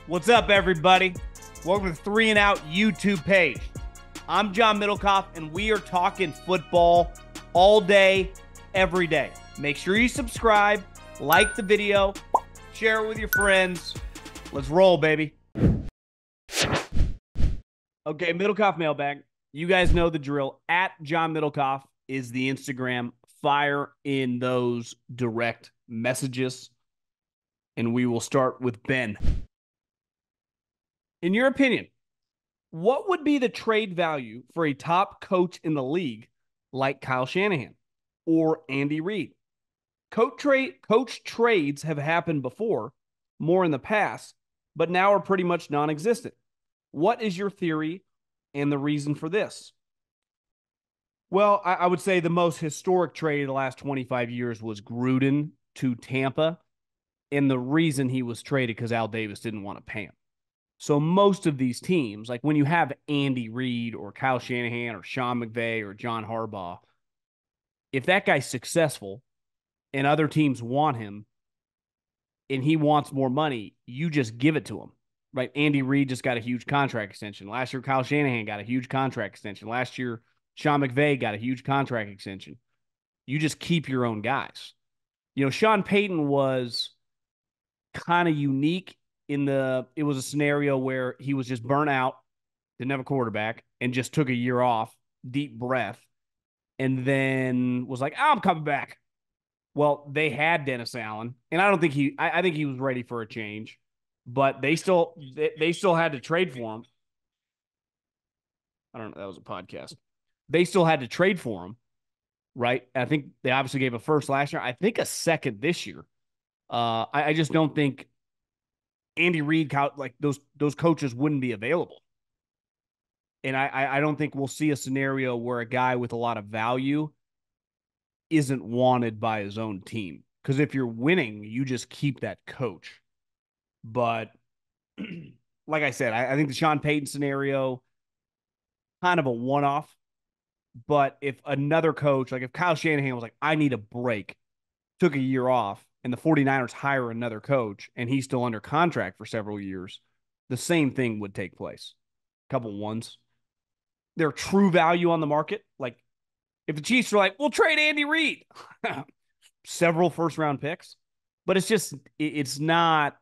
What's up, everybody? Welcome to the 3 and Out YouTube page. I'm John Middlekauff, and we are talking football all day, every day. Make sure you subscribe, like the video, share it with your friends. Let's roll, baby. Okay, Middlekauff mailbag. You guys know the drill. At John Middlekauff is the Instagram. Fire in those direct messages. And we will start with Ben. In your opinion, what would be the trade value for a top coach in the league like Kyle Shanahan or Andy Reid? Coach trades have happened before, more in the past, but now are pretty much non-existent. What is your theory and the reason for this? Well, I would say the most historic trade of the last 25 years was Gruden to Tampa, and the reason he was traded because Al Davis didn't want to pay him. So most of these teams, like when you have Andy Reid or Kyle Shanahan or Sean McVay or John Harbaugh, if that guy's successful and other teams want him and he wants more money, you just give it to him, right? Andy Reid just got a huge contract extension. Last year, Kyle Shanahan got a huge contract extension. Last year, Sean McVay got a huge contract extension. You just keep your own guys. You know, Sean Payton was kind of unique it was a scenario where he was just burnt out, didn't have a quarterback, and just took a year off, deep breath, and then was like, I'm coming back. Well, they had Dennis Allen, and I think he was ready for a change, but they still had to trade for him. I don't know, that was a podcast. They still had to trade for him, right? I think they obviously gave a first last year. I think a second this year. I just don't think Andy Reid, like those coaches wouldn't be available. And I don't think we'll see a scenario where a guy with a lot of value isn't wanted by his own team. Because if you're winning, you just keep that coach. But like I said, I think the Sean Payton scenario, kind of a one-off. But if another coach, like if Kyle Shanahan was like, I need a break, took a year off, and the 49ers hire another coach and he's still under contract for several years, the same thing would take place. A couple ones. Their true value on the market, like if the Chiefs are like, we'll trade Andy Reid, several first-round picks, but it's just not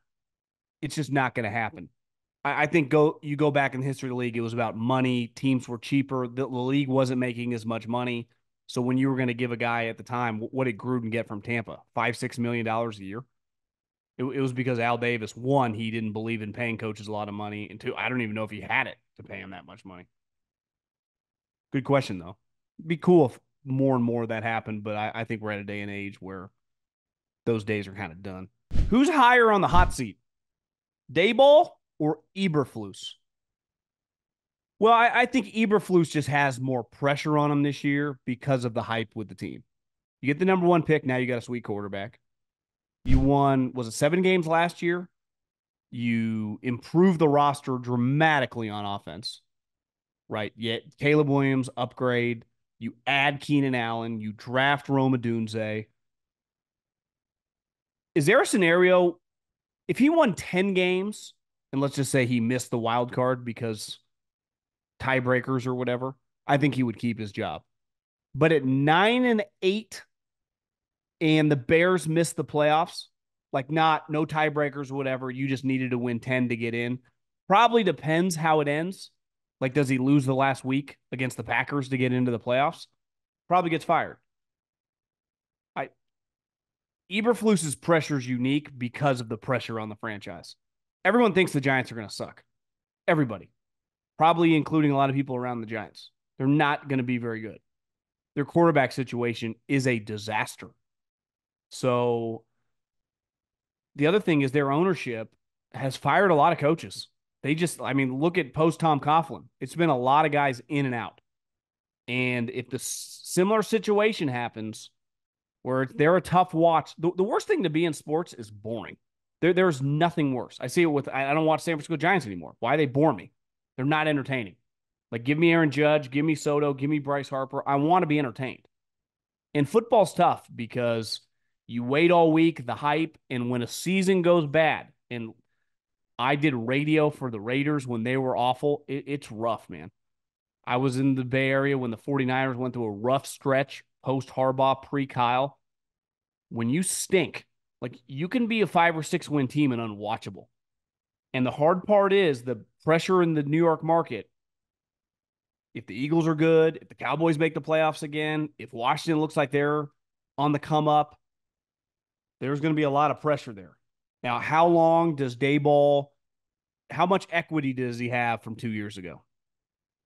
going to happen. I think you go back in the history of the league, it was about money. Teams were cheaper. The league wasn't making as much money. So when you were going to give a guy at the time, what did Gruden get from Tampa? $5-6 million a year? It was because Al Davis, one, he didn't believe in paying coaches a lot of money, and two, I don't even know if he had it to pay him that much money. Good question, though. It'd be cool if more and more of that happened, but I think we're at a day and age where those days are kind of done. Who's higher on the hot seat? Daboll or Eberflus? Well, I think Eberflus just has more pressure on him this year because of the hype with the team. You get the number one pick, now you got a sweet quarterback. You won, was it 7 games last year? You improved the roster dramatically on offense, right? Yet Caleb Williams, upgrade. You add Keenan Allen. You draft Rome Odunze. Is there a scenario, if he won 10 games, and let's just say he missed the wild card because tiebreakers or whatever, I think he would keep his job. But at 9-8 and the Bears missed the playoffs, like no tiebreakers or whatever, you just needed to win 10 to get in. Probably depends how it ends. Like, does he lose the last week against the Packers to get into the playoffs? Probably gets fired. Eberflus's pressure is unique because of the pressure on the franchise. Everyone thinks the Giants are going to suck. Everybody. Probably including a lot of people around the Giants. They're not going to be very good. Their quarterback situation is a disaster. So the other thing is their ownership has fired a lot of coaches. Look at post Tom Coughlin. It's been a lot of guys in and out. And if the similar situation happens where they're a tough watch, the worst thing to be in sports is boring. There's nothing worse. I see it I don't watch San Francisco Giants anymore. Why? They bore me. They're not entertaining. Like, give me Aaron Judge, give me Soto, give me Bryce Harper. I want to be entertained. And football's tough because you wait all week, the hype, and when a season goes bad, and I did radio for the Raiders when they were awful. It's rough, man. I was in the Bay Area when the 49ers went through a rough stretch post Harbaugh, pre Kyle. When you stink, like you can be a 5 or 6 win team and unwatchable. And the hard part is the pressure in the New York market. If the Eagles are good, if the Cowboys make the playoffs again, if Washington looks like they're on the come up, there's going to be a lot of pressure there. Now, how long does Daboll, how much equity does he have from 2 years ago?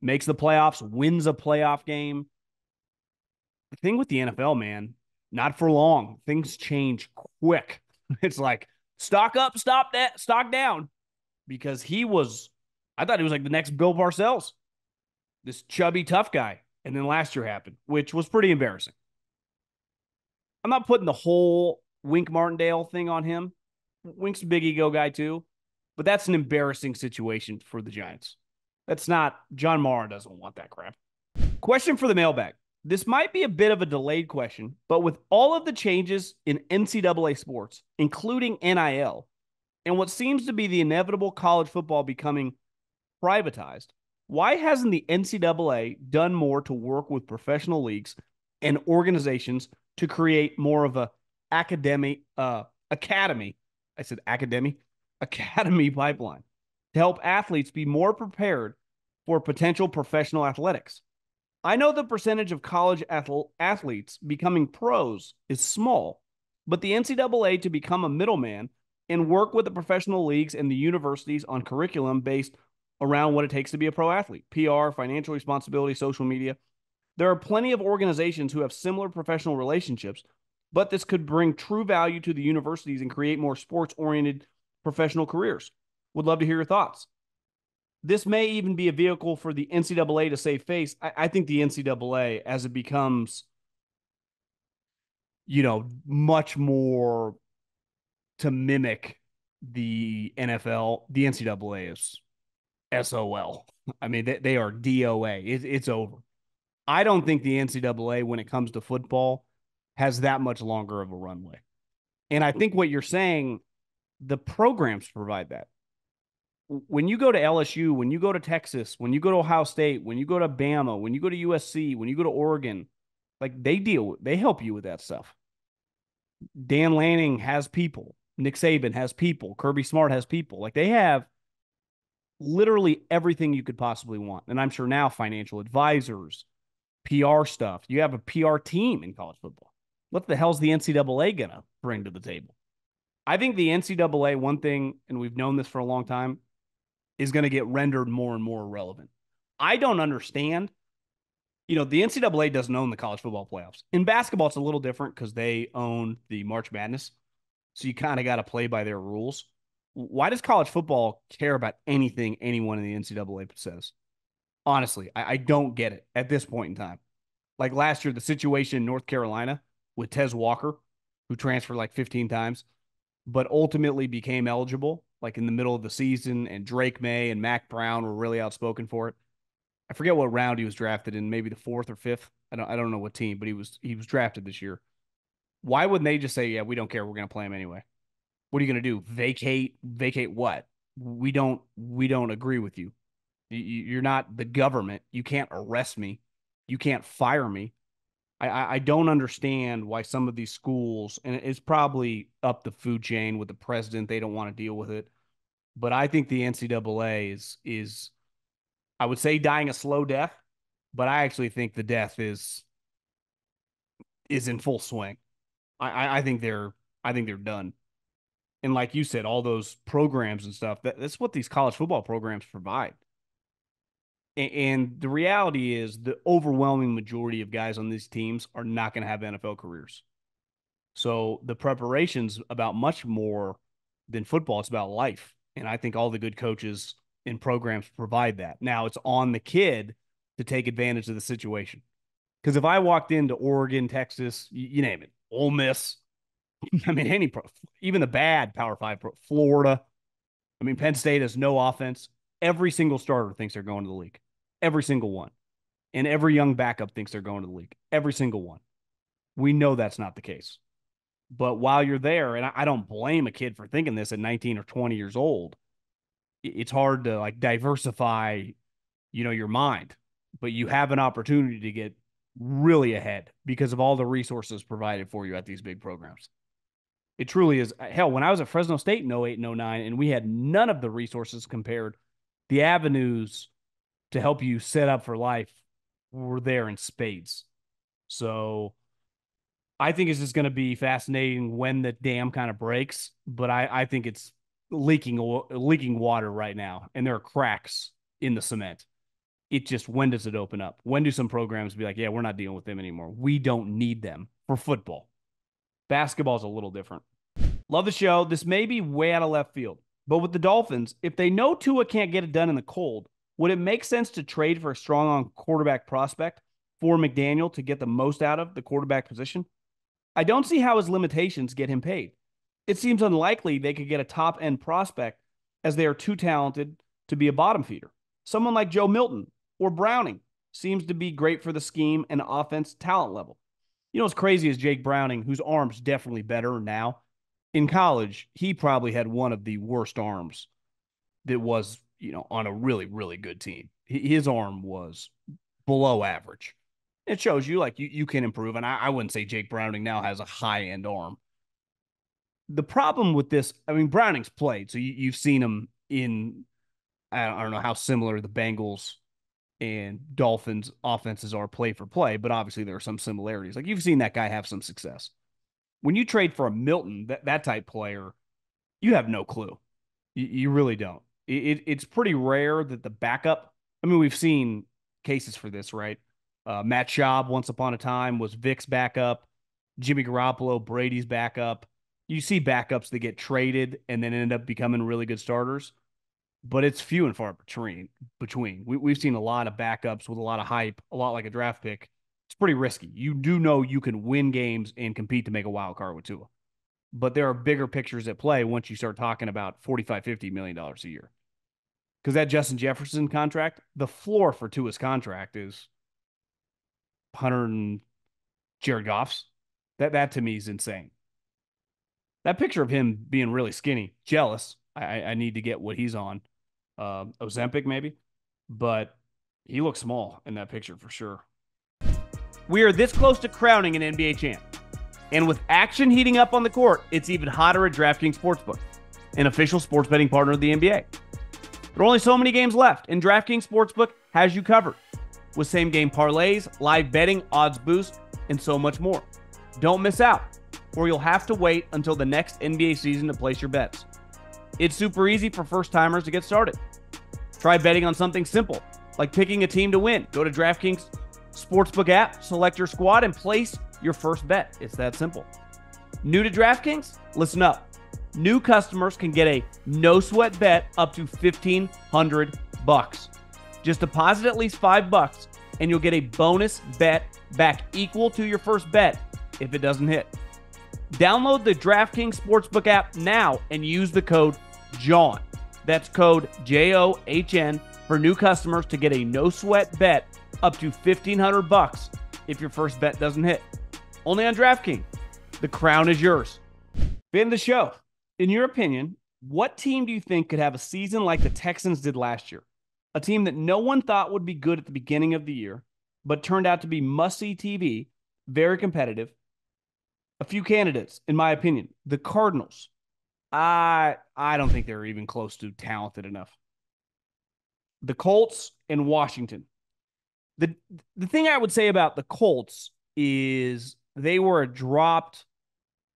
Makes the playoffs, wins a playoff game. The thing with the NFL, man, not for long. Things change quick. It's like stock up, stop that, stock down. Because I thought he was like the next Bill Parcells, this chubby, tough guy. And then last year happened, which was pretty embarrassing. I'm not putting the whole Wink Martindale thing on him. Wink's a big ego guy too, but that's an embarrassing situation for the Giants. That's not, John Mara doesn't want that crap. Question for the mailbag. This might be a bit of a delayed question, but with all of the changes in NCAA sports, including NIL, and what seems to be the inevitable college football becoming privatized, why hasn't the NCAA done more to work with professional leagues and organizations to create more of a academy pipeline to help athletes be more prepared for potential professional athletics? I know the percentage of college athletes becoming pros is small, but the NCAA to become a middleman and work with the professional leagues and the universities on curriculum based around what it takes to be a pro athlete, PR, financial responsibility, social media. There are plenty of organizations who have similar professional relationships, but this could bring true value to the universities and create more sports-oriented professional careers. Would love to hear your thoughts. This may even be a vehicle for the NCAA to save face. I think the NCAA, as it becomes, much more to mimic the NFL, the NCAA is SOL. I mean, they are DOA. It's over. I don't think the NCAA, when it comes to football, has that much longer of a runway. And I think what you're saying, the programs provide that. When you go to LSU, when you go to Texas, when you go to Ohio State, when you go to Bama, when you go to USC, when you go to Oregon, like they help you with that stuff. Dan Lanning has people. Nick Saban has people. Kirby Smart has people. Like they have literally everything you could possibly want. And I'm sure now financial advisors, PR stuff. You have a PR team in college football. What the hell's the NCAA going to bring to the table? I think the NCAA, one thing, and we've known this for a long time, is going to get rendered more and more irrelevant. I don't understand. The NCAA doesn't own the college football playoffs. In basketball, it's a little different because they own the March Madness. So you kind of got to play by their rules. Why does college football care about anything anyone in the NCAA says? Honestly, I don't get it at this point in time. Like last year, the situation in North Carolina with Tez Walker, who transferred like 15 times, but ultimately became eligible like in the middle of the season, and Drake May and Mac Brown were really outspoken for it. I forget what round he was drafted in, maybe the 4th or 5th. I don't know what team, but he was drafted this year. Why wouldn't they just say, yeah, we don't care, we're going to play him anyway? What are you going to do? Vacate what? We don't agree with you. You're not the government. You can't arrest me. You can't fire me. I don't understand why some of these schools, and it's probably up the food chain with the president, they don't want to deal with it. But I think the NCAA is I would say dying a slow death, but I actually think the death is in full swing. I think they're done. And like you said, all those programs and stuff, that's what these college football programs provide. And the reality is the overwhelming majority of guys on these teams are not going to have NFL careers. So the preparation's about much more than football. It's about life. And I think all the good coaches in programs provide that. Now it's on the kid to take advantage of the situation. Because if I walked into Oregon, Texas, you name it, Ole Miss, I mean, even the bad Power 5 Florida, I mean, Penn State has no offense. Every single starter thinks they're going to the league. Every single one. And every young backup thinks they're going to the league. Every single one. We know that's not the case. But while you're there, and I don't blame a kid for thinking this at 19 or 20 years old, it's hard to like diversify, your mind, but you have an opportunity to get really ahead because of all the resources provided for you at these big programs. It truly is. Hell, when I was at Fresno State in 08 and 09, and we had none of the resources compared, the avenues to help you set up for life were there in spades. So I think it's just going to be fascinating when the dam kind of breaks, but I think it's leaking water right now, and there are cracks in the cement. It just, when does it open up? When do some programs be like, yeah, we're not dealing with them anymore? We don't need them for football. Basketball is a little different. Love the show. This may be way out of left field, but with the Dolphins, if they know Tua can't get it done in the cold, would it make sense to trade for a strong on quarterback prospect for McDaniel to get the most out of the quarterback position? I don't see how his limitations get him paid. It seems unlikely they could get a top end prospect as they are too talented to be a bottom feeder. Someone like Joe Milton or Browning seems to be great for the scheme and offense talent level. What's crazy is Jake Browning, whose arm's definitely better now. In college, he probably had one of the worst arms that was, on a really, really good team. His arm was below average. It shows you like you can improve. And I wouldn't say Jake Browning now has a high end arm. The problem with this, I mean, Browning's played, so you've seen him in, I don't know how similar the Bengals and Dolphins offenses are play for play, but obviously there are some similarities. Like you've seen that guy have some success. When you trade for a Milton, that type player, you have no clue. You really don't. It's pretty rare that the backup. I mean, we've seen cases for this, right? Matt Schaub, once upon a time, was Vic's backup. Jimmy Garoppolo, Brady's backup. You see backups that get traded and then end up becoming really good starters, but it's few and far between. We've seen a lot of backups with a lot of hype, a lot like a draft pick. It's pretty risky. You do know you can win games and compete to make a wild card with Tua, but there are bigger pictures at play once you start talking about $45-50 million a year. Because that Justin Jefferson contract, the floor for Tua's contract is 100 Jared Goff's. That to me is insane. That picture of him being really skinny, jealous. I need to get what he's on. Ozempic maybe, but he looks small in that picture for sure. We are this close to crowning an NBA champ. And with action heating up on the court, it's even hotter at DraftKings Sportsbook, an official sports betting partner of the NBA. There are only so many games left, and DraftKings Sportsbook has you covered with same-game parlays, live betting, odds boost, and so much more. Don't miss out, or you'll have to wait until the next NBA season to place your bets. It's super easy for first-timers to get started. Try betting on something simple, like picking a team to win. Go to DraftKings Sportsbook app, select your squad, and place your first bet. It's that simple. New to DraftKings? Listen up. New customers can get a no-sweat bet up to $1,500. Just deposit at least $5, and you'll get a bonus bet back equal to your first bet if it doesn't hit. Download the DraftKings Sportsbook app now and use the code JOHN. That's code JOHN for new customers to get a no-sweat bet up to $1,500 if your first bet doesn't hit. Only on DraftKings. The crown is yours. Fan of the show. In your opinion, what team do you think could have a season like the Texans did last year? A team that no one thought would be good at the beginning of the year, but turned out to be must-see TV, very competitive. A few candidates, in my opinion. The Cardinals. I don't think they're even close to talented enough. The Colts and Washington. The thing I would say about the Colts is they were a dropped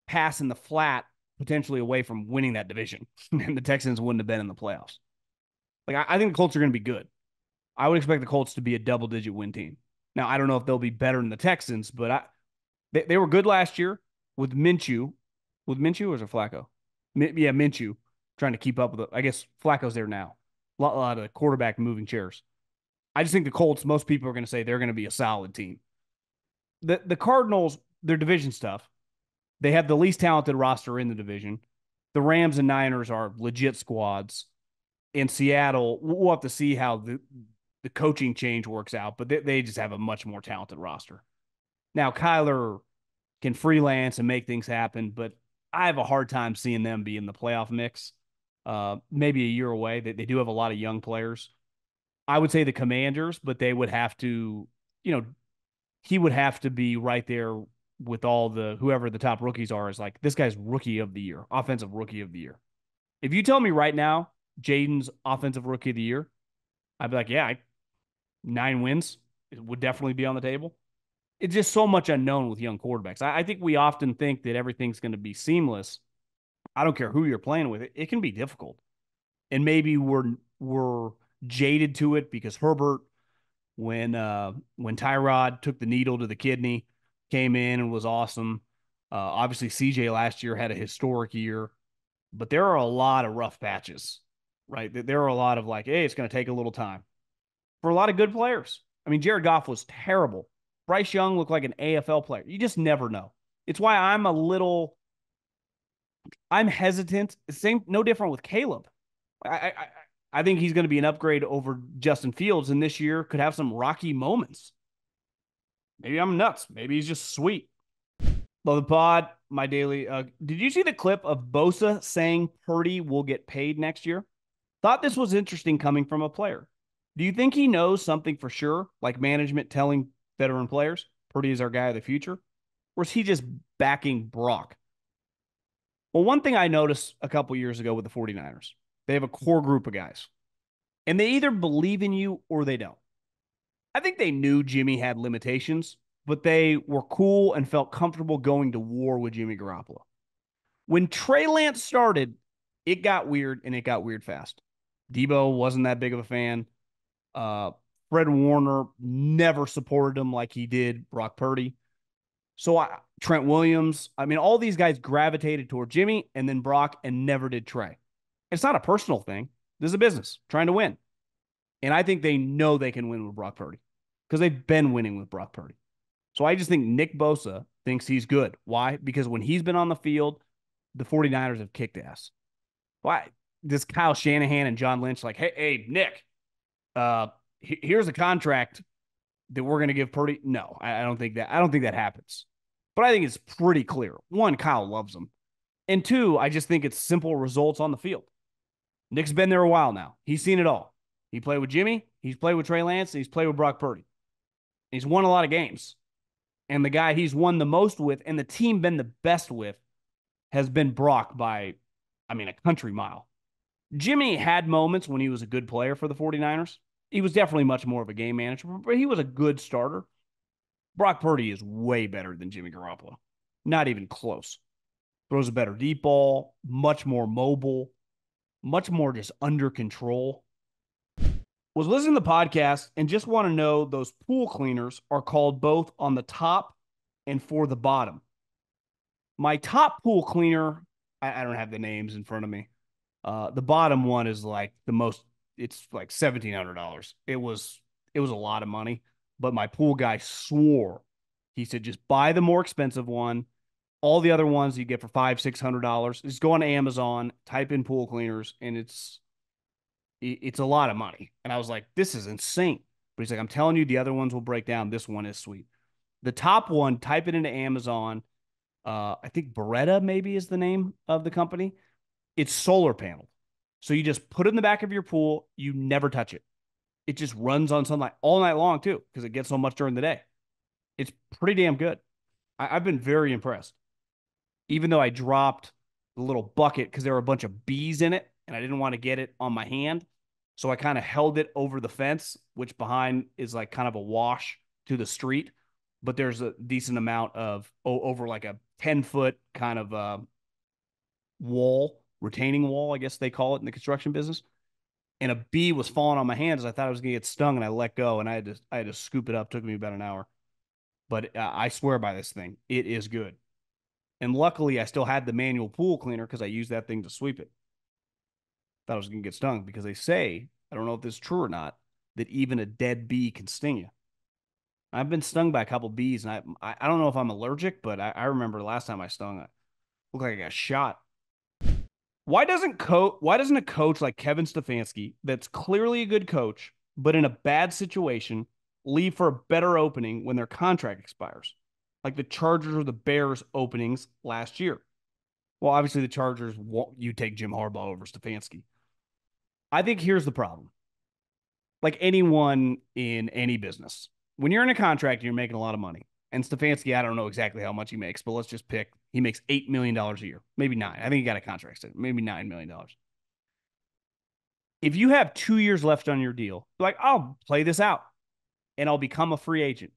pass in the flat, potentially away from winning that division, and the Texans wouldn't have been in the playoffs. Like, I think the Colts are going to be good. I would expect the Colts to be a double-digit win team. Now, I don't know if they'll be better than the Texans, but they were good last year with Minshew. With Minshew or is it Flacco? Yeah, Minshew, trying to keep up with it. I guess Flacco's there now. A lot of quarterback moving chairs. I just think the Colts, most people are going to say they're going to be a solid team. The Cardinals, their division stuff, they have the least talented roster in the division. The Rams and Niners are legit squads. In Seattle, we'll have to see how the coaching change works out, but they just have a much more talented roster. Now, Kyler can freelance and make things happen, but I have a hard time seeing them be in the playoff mix. maybe a year away. They do have a lot of young players. I would say the Commanders, but they would have to, you know, he would have to be right there with all the whoever the top rookies are. Is like this guy's rookie of the year, offensive rookie of the year. If you tell me right now, Jaden's offensive rookie of the year, I'd be like, yeah, 9 wins. It would definitely be on the table. It's just so much unknown with young quarterbacks. I think we often think that everything's going to be seamless. I don't care who you're playing with. It can be difficult. And maybe we're jaded to it because Herbert, when Tyrod took the needle to the kidney, came in and was awesome. Obviously, CJ last year had a historic year, but there are a lot of rough patches, right? There are a lot of like, hey, it's going to take a little time for a lot of good players. I mean, Jared Goff was terrible. Bryce Young looked like an AFL player. You just never know. It's why I'm hesitant. Same, no different with Caleb. I think he's going to be an upgrade over Justin Fields, and this year could have some rocky moments. Maybe I'm nuts. Maybe he's just sweet. Love the pod, my daily. Did you see the clip of Bosa saying Purdy will get paid next year? Thought this was interesting coming from a player. Do you think he knows something for sure, like management telling veteran players, Purdy is our guy of the future? Or is he just backing Brock? Well, one thing I noticed a couple years ago with the 49ers, they have a core group of guys, and they either believe in you or they don't. I think they knew Jimmy had limitations, but they were cool and felt comfortable going to war with Jimmy Garoppolo. When Trey Lance started, it got weird, and it got weird fast. Debo wasn't that big of a fan. Uh, Fred Warner never supported him like he did Brock Purdy. Trent Williams, I mean, all these guys gravitated toward Jimmy and then Brock and never did Trey. It's not a personal thing. This is a business trying to win. And I think they know they can win with Brock Purdy because they've been winning with Brock Purdy. So I just think Nick Bosa thinks he's good. Why? Because when he's been on the field, the 49ers have kicked ass. Why? This Kyle Shanahan and John Lynch, like, hey, Nick, here's a contract that we're going to give Purdy. No, I don't think that. I don't think that happens. But I think it's pretty clear. One, Kyle loves him. And two, I just think it's simple results on the field. Nick's been there a while now. He's seen it all. He played with Jimmy. He's played with Trey Lance. And he's played with Brock Purdy. He's won a lot of games. And the guy he's won the most with and the team been the best with has been Brock by, a country mile. Jimmy had moments when he was a good player for the 49ers. He was definitely much more of a game manager, but he was a good starter. Brock Purdy is way better than Jimmy Garoppolo. Not even close. Throws a better deep ball, much more mobile, much more just under control. Was listening to the podcast and just want to know those pool cleaners are called both on the top and for the bottom. My top pool cleaner, I don't have the names in front of me. The bottom one is like the most, it's like $1,700. It was a lot of money, but my pool guy swore. He said, just buy the more expensive one. All the other ones you get for $500-$600. Just go on Amazon, type in pool cleaners, and it's a lot of money. And I was like, this is insane. But he's like, I'm telling you, the other ones will break down. This one is sweet. The top one, type it into Amazon. I think Beretta maybe is the name of the company. It's solar panel. So you just put it in the back of your pool. You never touch it. It just runs on sunlight all night long too, because it gets so much during the day. It's pretty damn good. I've been very impressed. Even though I dropped the little bucket because there were a bunch of bees in it and I didn't want to get it on my hand. So I kind of held it over the fence, which behind is like kind of a wash to the street. But there's a decent amount of over like a 10-foot kind of wall, retaining wall, I guess they call it in the construction business. And a bee was falling on my hands. I thought I was going to get stung, and I let go, and I had to scoop it up. It took me about an hour. But I swear by this thing. It is good. And luckily, I still had the manual pool cleaner because I used that thing to sweep it. Thought I was going to get stung because they say, I don't know if this is true or not, that even a dead bee can sting you. I've been stung by a couple bees, and I don't know if I'm allergic, but I remember last time I stung, I looked like I got shot. Why doesn't a coach like Kevin Stefanski, that's clearly a good coach, but in a bad situation, leave for a better opening when their contract expires? Like the Chargers or the Bears openings last year. Well, obviously the Chargers won't you take Jim Harbaugh over Stefanski. I think here's the problem. Like anyone in any business, when you're in a contract and you're making a lot of money, and Stefanski, I don't know exactly how much he makes, but let's just pick he makes $8 million a year, maybe nine. I think he got a contract, maybe $9 million. If you have 2 years left on your deal, like I'll play this out and I'll become a free agent.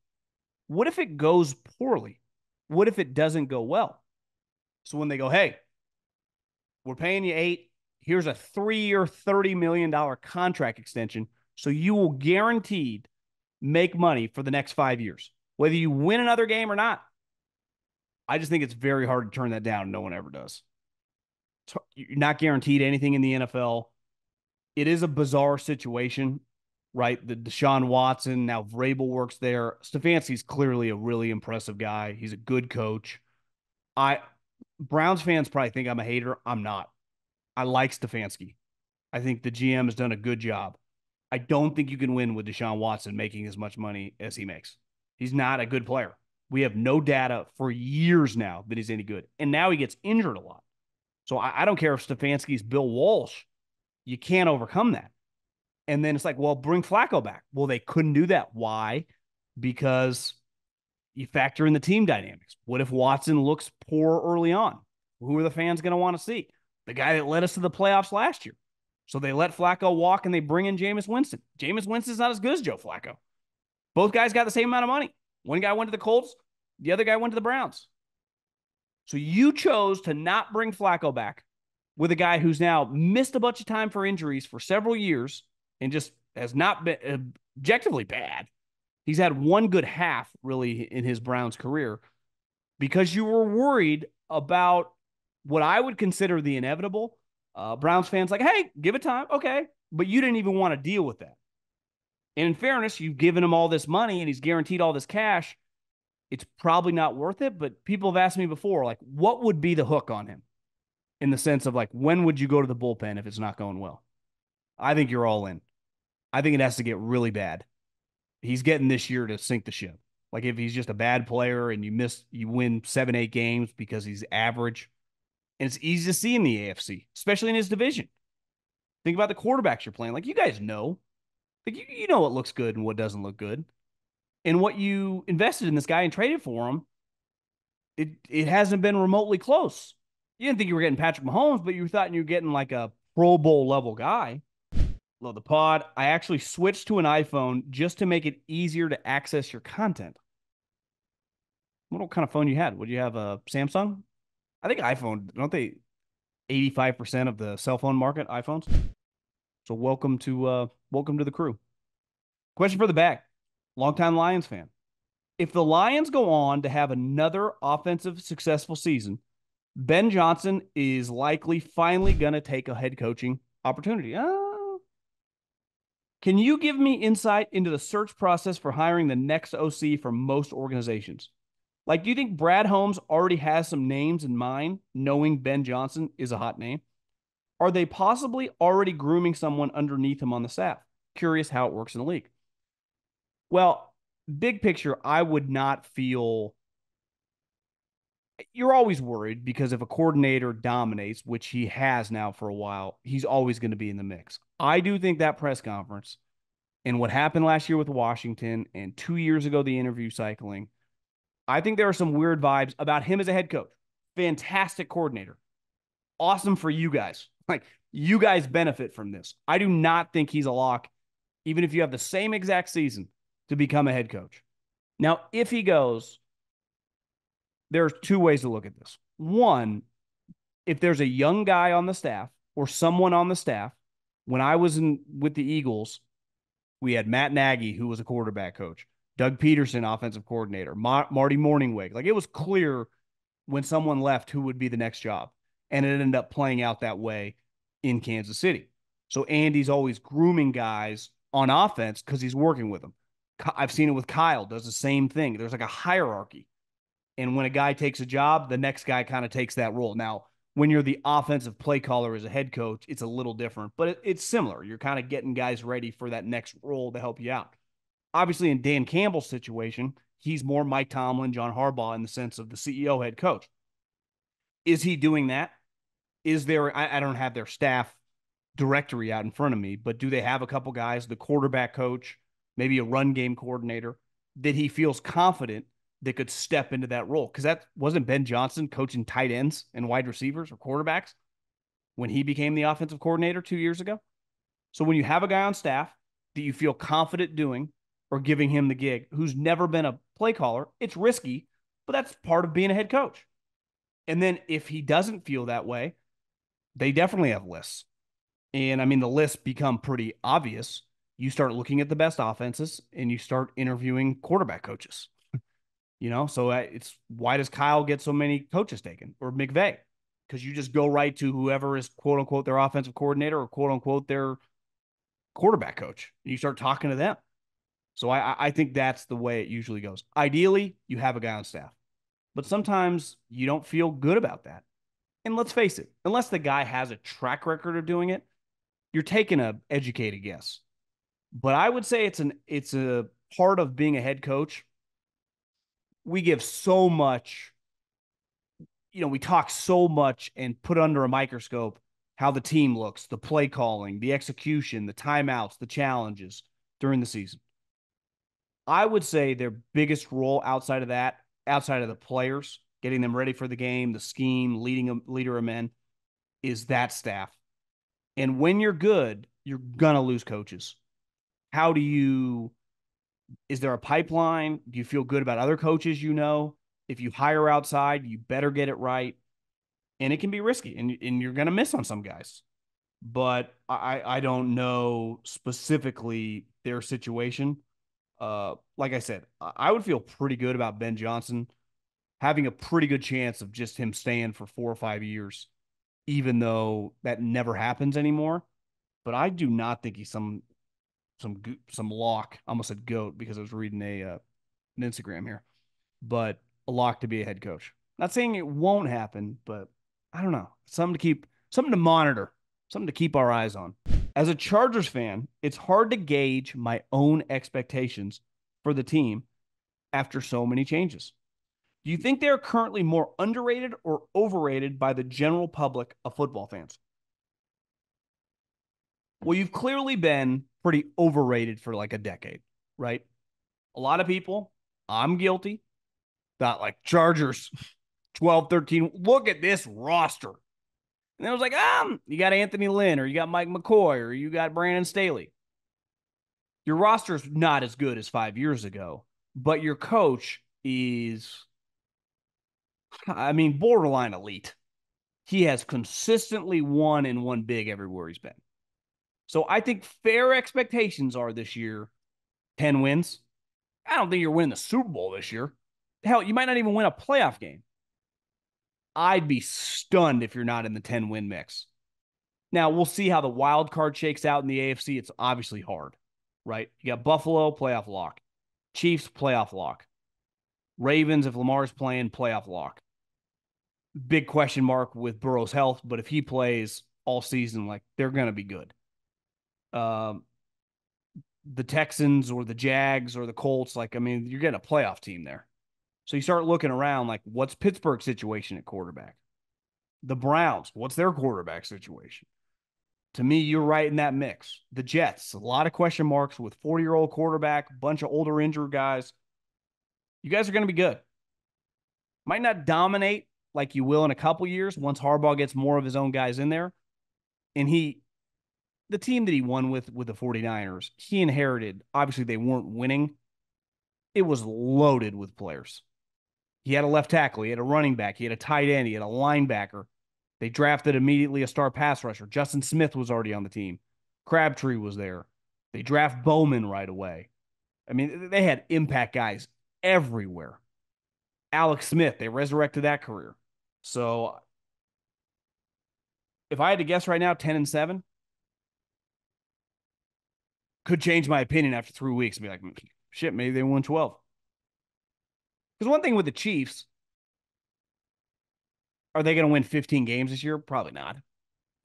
What if it goes poorly? What if it doesn't go well? So when they go, hey, we're paying you eight. Here's a 3 year, $30 million contract extension. So you will guaranteed make money for the next 5 years, whether you win another game or not. I just think it's very hard to turn that down. No one ever does. You're not guaranteed anything in the NFL. It is a bizarre situation, right? The Deshaun Watson, now Vrabel works there. Stefanski's clearly a really impressive guy. He's a good coach. I Browns fans probably think I'm a hater. I'm not. I like Stefanski. I think the GM has done a good job. I don't think you can win with Deshaun Watson making as much money as he makes. He's not a good player. We have no data for years now that he's any good. And now he gets injured a lot. So I don't care if Stefanski's Bill Walsh. You can't overcome that. And then it's like, well, bring Flacco back. Well, they couldn't do that. Why? Because you factor in the team dynamics. What if Watson looks poor early on? Who are the fans going to want to see? The guy that led us to the playoffs last year. So they let Flacco walk and they bring in Jameis Winston. Jameis Winston's not as good as Joe Flacco. Both guys got the same amount of money. One guy went to the Colts, the other guy went to the Browns. So you chose to not bring Flacco back with a guy who's now missed a bunch of time for injuries for several years and just has not been objectively bad. He's had one good half, really, in his Browns career because you were worried about what I would consider the inevitable. Browns fans like, hey, give it time. Okay. But you didn't even want to deal with that. And in fairness, you've given him all this money and he's guaranteed all this cash. It's probably not worth it. But people have asked me before, like, what would be the hook on him in the sense of like, when would you go to the bullpen if it's not going well? I think you're all in. I think it has to get really bad. He's getting this year to sink the ship. Like if he's just a bad player and you win 7, 8 games because he's average. And it's easy to see in the AFC, especially in his division. Think about the quarterbacks you're playing. Like you guys know, like you know what looks good and what doesn't look good. And what you invested in this guy and traded for him, it hasn't been remotely close. You didn't think you were getting Patrick Mahomes, but you thought you were getting like a Pro Bowl level guy. Love the pod. I actually switched to an iPhone just to make it easier to access your content. What kind of phone you had? Would you have a Samsung? I think iPhone, don't they 85% of the cell phone market, iPhones? So welcome to the crew. Question for the bag. Longtime Lions fan. If the Lions go on to have another offensive successful season, Ben Johnson is likely finally going to take a head coaching opportunity. Can you give me insight into the search process for hiring the next OC for most organizations? Like, do you think Brad Holmes already has some names in mind, knowing Ben Johnson is a hot name? Are they possibly already grooming someone underneath him on the staff? Curious how it works in the league. Well, big picture, I would not feel. You're always worried because if a coordinator dominates, which he has now for a while, he's always going to be in the mix. I do think that press conference and what happened last year with Washington and 2 years ago, the interview cycling, I think there are some weird vibes about him as a head coach. Fantastic coordinator. Awesome for you guys. Like, you guys benefit from this. I do not think he's a lock, even if you have the same exact season, to become a head coach. Now, if he goes, there's two ways to look at this. One, if there's a young guy on the staff or someone on the staff, when I was with the Eagles, we had Matt Nagy, who was a quarterback coach, Doug Peterson, offensive coordinator, Marty Morningweg. Like it was clear when someone left who would be the next job. And it ended up playing out that way in Kansas City. So Andy's always grooming guys on offense because he's working with them. I've seen it with Kyle, does the same thing. There's like a hierarchy. And when a guy takes a job, the next guy kind of takes that role. Now, when you're the offensive play caller as a head coach, it's a little different, but it's similar. You're kind of getting guys ready for that next role to help you out. Obviously, in Dan Campbell's situation, he's more Mike Tomlin, John Harbaugh in the sense of the CEO head coach. Is he doing that? Is there, I don't have their staff directory out in front of me, but do they have a couple guys, the quarterback coach, maybe a run game coordinator, that he feels confident that could step into that role? Because that wasn't Ben Johnson coaching tight ends and wide receivers or quarterbacks when he became the offensive coordinator 2 years ago. So when you have a guy on staff that you feel confident doing or giving him the gig who's never been a play caller, it's risky, but that's part of being a head coach. And then if he doesn't feel that way, they definitely have lists. And I mean, the lists become pretty obvious. You start looking at the best offenses and you start interviewing quarterback coaches. So it's why does Kyle get so many coaches taken or McVay? Because you just go right to whoever is quote unquote their offensive coordinator or quote unquote their quarterback coach. And you start talking to them. So I think that's the way it usually goes. Ideally, you have a guy on staff, but sometimes you don't feel good about that. And let's face it, unless the guy has a track record of doing it, you're taking a educated guess. But I would say it's a part of being a head coach. We give so much, we talk so much and put under a microscope how the team looks, the play calling, the execution, the timeouts, the challenges during the season. I would say their biggest role outside of that, outside of the players, getting them ready for the game, the scheme, leader of men, is that staff. And when you're good, you're going to lose coaches. Is there a pipeline? Do you feel good about other coaches If you hire outside, you better get it right. And it can be risky, and you're going to miss on some guys. But I don't know specifically their situation. Like I said, I would feel pretty good about Ben Johnson having a pretty good chance of just him staying for 4 or 5 years, even though that never happens anymore. But I do not think he's some lock. I almost said goat because I was reading an Instagram here, but a lock to be a head coach. Not saying it won't happen, but I don't know. Something to monitor, something to keep our eyes on. As a Chargers fan, it's hard to gauge my own expectations for the team after so many changes. Do you think they're currently more underrated or overrated by the general public of football fans? Well, you've clearly been pretty overrated for like a decade, right? A lot of people, I'm guilty, thought like Chargers 12, 13. Look at this roster. And it was like, you got Anthony Lynn or you got Mike McCoy or you got Brandon Staley. Your roster's not as good as 5 years ago, but your coach is, borderline elite. He has consistently won and won big everywhere he's been. So I think fair expectations are this year 10 wins. I don't think you're winning the Super Bowl this year. Hell, you might not even win a playoff game. I'd be stunned if you're not in the 10-win mix. Now, we'll see how the wild card shakes out in the AFC. It's obviously hard, right? You got Buffalo, playoff lock. Chiefs, playoff lock. Ravens, if Lamar's playing, playoff lock. Big question mark with Burrow's health, but if he plays all season, like, they're going to be good. The Texans or the Jags or the Colts, you're getting a playoff team there. So you start looking around, like, what's Pittsburgh's situation at quarterback? The Browns, what's their quarterback situation? To me, you're right in that mix. The Jets, a lot of question marks with 40-year-old quarterback, bunch of older injured guys. You guys are going to be good. Might not dominate like you will in a couple years once Harbaugh gets more of his own guys in there. And the team that he won with the 49ers, he inherited. Obviously, they weren't winning. It was loaded with players. He had a left tackle. He had a running back. He had a tight end. He had a linebacker. They drafted immediately a star pass rusher. Justin Smith was already on the team. Crabtree was there. They draft Bowman right away. They had impact guys everywhere. Alex Smith, they resurrected that career. So if I had to guess right now, 10-7 could change my opinion after 3 weeks and be like, shit, maybe they won 12. Because one thing with the Chiefs, are they going to win 15 games this year? Probably not.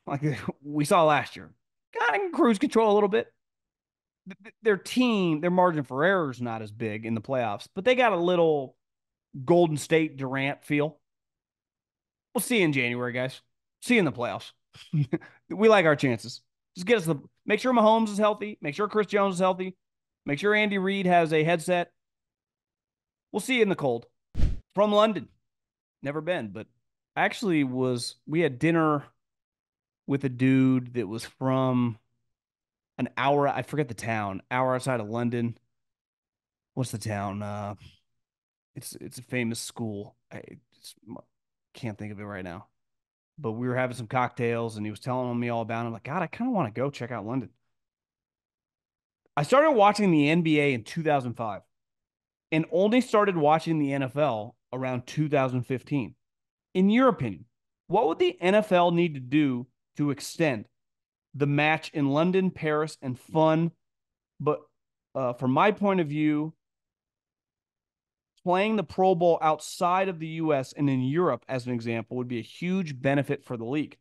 Like we saw last year. Kind of cruise control a little bit. Their team, their margin for error is not as big in the playoffs, but they got a little Golden State Durant feel. We'll see you in January, guys. See you in the playoffs. We like our chances. Just get us the make sure Mahomes is healthy. Make sure Chris Jones is healthy. Make sure Andy Reid has a headset. We'll see you in the cold. From London. Never been, but actually we had dinner with a dude that was from an hour, I forget the town, hour outside of London. What's the town? It's a famous school. Can't think of it right now. But we were having some cocktails and he was telling me all about it. I'm like, God, I kind of want to go check out London. I started watching the NBA in 2005 and only started watching the NFL around 2015. In your opinion, what would the NFL need to do to extend the match in London, Paris, and fun? But from my point of view, playing the Pro Bowl outside of the U.S. and in Europe, as an example, would be a huge benefit for the league.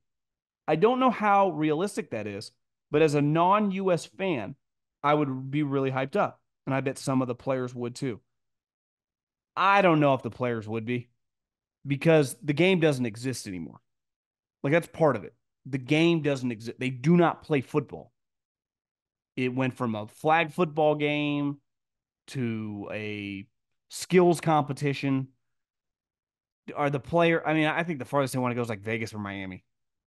I don't know how realistic that is, but as a non-U.S. fan, I would be really hyped up. And I bet some of the players would too. I don't know if the players would be because the game doesn't exist anymore. Like, that's part of it. The game doesn't exist. They do not play football. It went from a flag football game to a skills competition. Are the player? I mean, I think the farthest they want to go is like Vegas or Miami.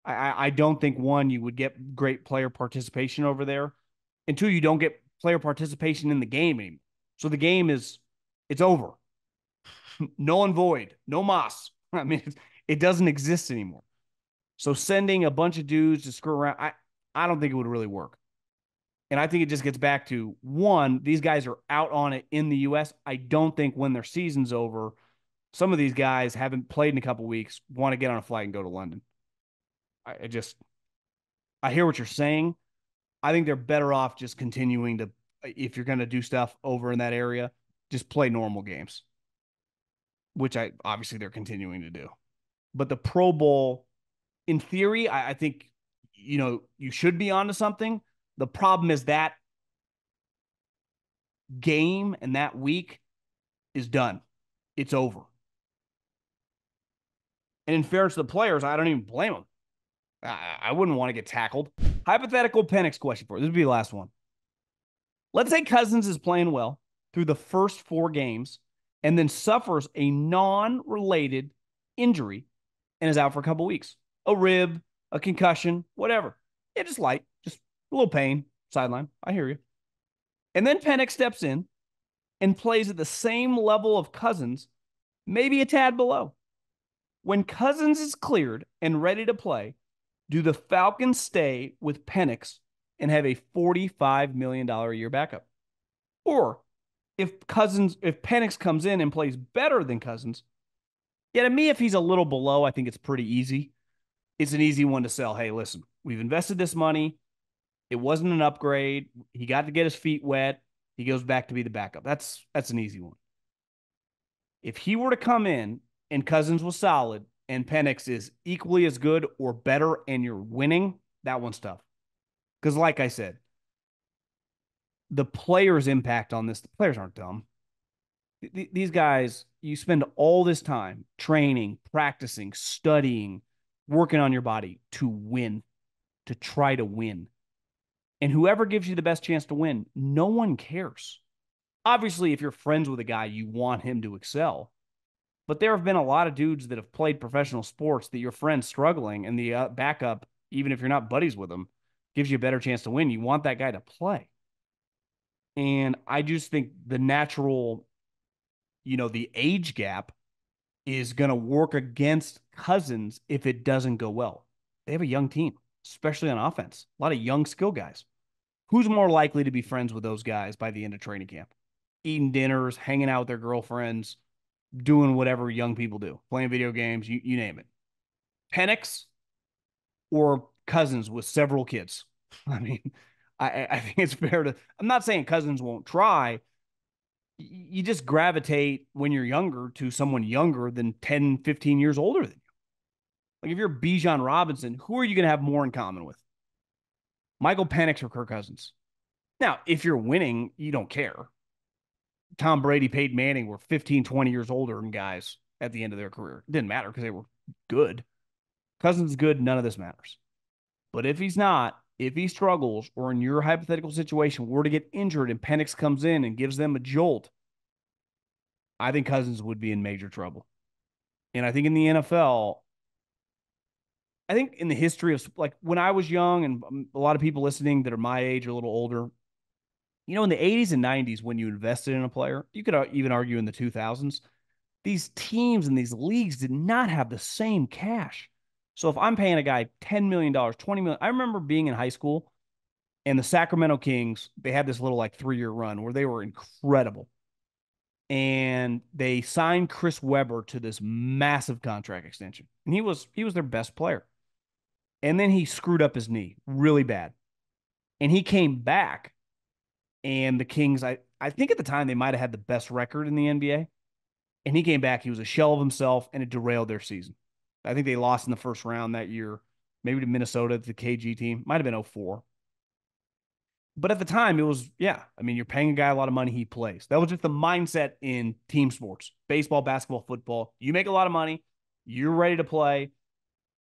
I don't think, one, you would get great player participation over there, and two, you don't get player participation in the game anymore. So the game it's over. Null and void. No mas. I mean, it doesn't exist anymore. So sending a bunch of dudes to screw around, I don't think it would really work. And I think it just gets back to, one, these guys are out on it in the U.S. I don't think when their season's over, some of these guys haven't played in a couple weeks, want to get on a flight and go to London. I hear what you're saying. I think they're better off just continuing to, if you're going to do stuff over in that area, just play normal games, which obviously they're continuing to do. But the Pro Bowl, in theory, I think, you should be onto something. The problem is that game and that week is done. It's over. And in fairness to the players, I don't even blame them. I wouldn't want to get tackled. Hypothetical Penix question for you. This would be the last one. Let's say Cousins is playing well through the first 4 games and then suffers a non-related injury and is out for a couple weeks. A rib, a concussion, whatever. Yeah, just light, just a little pain, sideline. I hear you. And then Penix steps in and plays at the same level of Cousins, maybe a tad below. When Cousins is cleared and ready to play, do the Falcons stay with Penix and have a $45 million a year backup? Or if Penix comes in and plays better than Cousins, yeah, to me, if he's a little below, I think it's pretty easy. It's an easy one to sell. Hey, listen, we've invested this money. It wasn't an upgrade. He got to get his feet wet. He goes back to be the backup. That's an easy one. If he were to come in and Cousins was solid and Penix is equally as good or better and you're winning, that one's tough. Because like I said, the players' impact on this, the players aren't dumb. These guys, you spend all this time training, practicing, studying, working on your body to win, to try to win. And whoever gives you the best chance to win, no one cares. Obviously, if you're friends with a guy, you want him to excel. But there have been a lot of dudes that have played professional sports that your friend's struggling, and the backup, even if you're not buddies with them, gives you a better chance to win. You want that guy to play. And I just think the natural, the age gap is going to work against Cousins if it doesn't go well. They have a young team, especially on offense. A lot of young skill guys. Who's more likely to be friends with those guys by the end of training camp? Eating dinners, hanging out with their girlfriends, doing whatever young people do, playing video games, you name it. Penix or Cousins with several kids. I mean, I think it's fair to, I'm not saying Cousins won't try. You just gravitate when you're younger to someone younger than 10, 15 years older than you. Like if you're Bijan Robinson, who are you going to have more in common with? Michael Penix or Kirk Cousins? Now, if you're winning, you don't care. Tom Brady, Peyton Manning were 15, 20 years older than guys at the end of their career. It didn't matter because they were good. Cousins is good. None of this matters. But if he's not, if he struggles, or in your hypothetical situation were to get injured and Penix comes in and gives them a jolt, I think Cousins would be in major trouble. And I think in the NFL, I think in the history of like when I was young and a lot of people listening that are my age or a little older, in the 80s and 90s, when you invested in a player, you could even argue in the 2000s, these teams and these leagues did not have the same cash. So if I'm paying a guy $10 million, $20 million, I remember being in high school and the Sacramento Kings, they had this little like 3-year run where they were incredible. And they signed Chris Webber to this massive contract extension. And he was their best player. And then he screwed up his knee really bad. And he came back, and the Kings, I think at the time they might have had the best record in the NBA. And he came back, he was a shell of himself, and it derailed their season. I think they lost in the first round that year, maybe to Minnesota, the KG team. Might have been 04. But at the time, it was, yeah, I mean, you're paying a guy a lot of money, he plays. That was just the mindset in team sports, baseball, basketball, football. You make a lot of money, you're ready to play.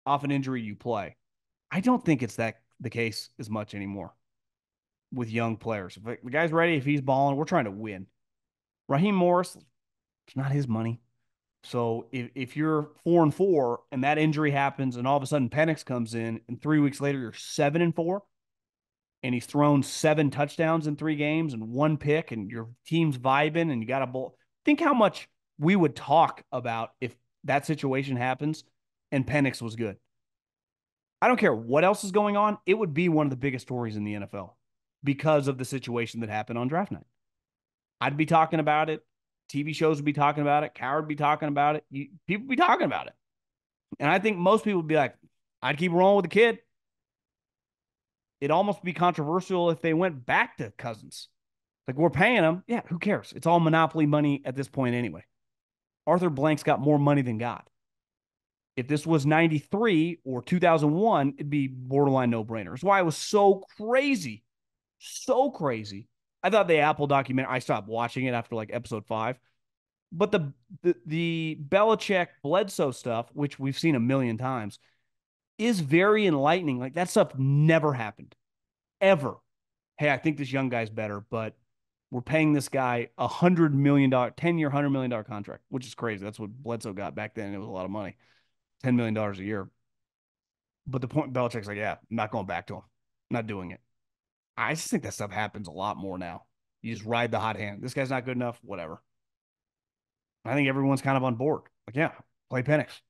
Off an injury, you play. I don't think it's that the case as much anymore with young players. If the guy's ready, if he's balling, we're trying to win. Raheem Morris, it's not his money. So if you're 4-4 and that injury happens and all of a sudden Penix comes in and 3 weeks later you're 7-4 and he's thrown 7 touchdowns in 3 games and 1 pick and your team's vibing and you got a ball. Think how much we would talk about if that situation happens and Penix was good. I don't care what else is going on. It would be one of the biggest stories in the NFL because of the situation that happened on draft night. I'd be talking about it. TV shows would be talking about it. Coward would be talking about it. People would be talking about it. And I think most people would be like, I'd keep rolling with the kid. It'd almost be controversial if they went back to Cousins. Like, we're paying them. Yeah, who cares? It's all monopoly money at this point anyway. Arthur Blank's got more money than God. If this was 93 or 2001, it'd be borderline no-brainer. That's why it was so crazy. So crazy. I thought the Apple documentary, I stopped watching it after like episode 5. But the Belichick Bledsoe stuff, which we've seen a million times, is very enlightening. Like, that stuff never happened. Ever. Hey, I think this young guy's better, but we're paying this guy $100 million, 10-year, $100 million contract, which is crazy. That's what Bledsoe got back then. It was a lot of money. $10 million a year. But the point, Belichick's like, yeah, I'm not going back to him. I'm not doing it. I just think that stuff happens a lot more now. You just ride the hot hand. This guy's not good enough, whatever. I think everyone's kind of on board. Like, yeah, play Penix.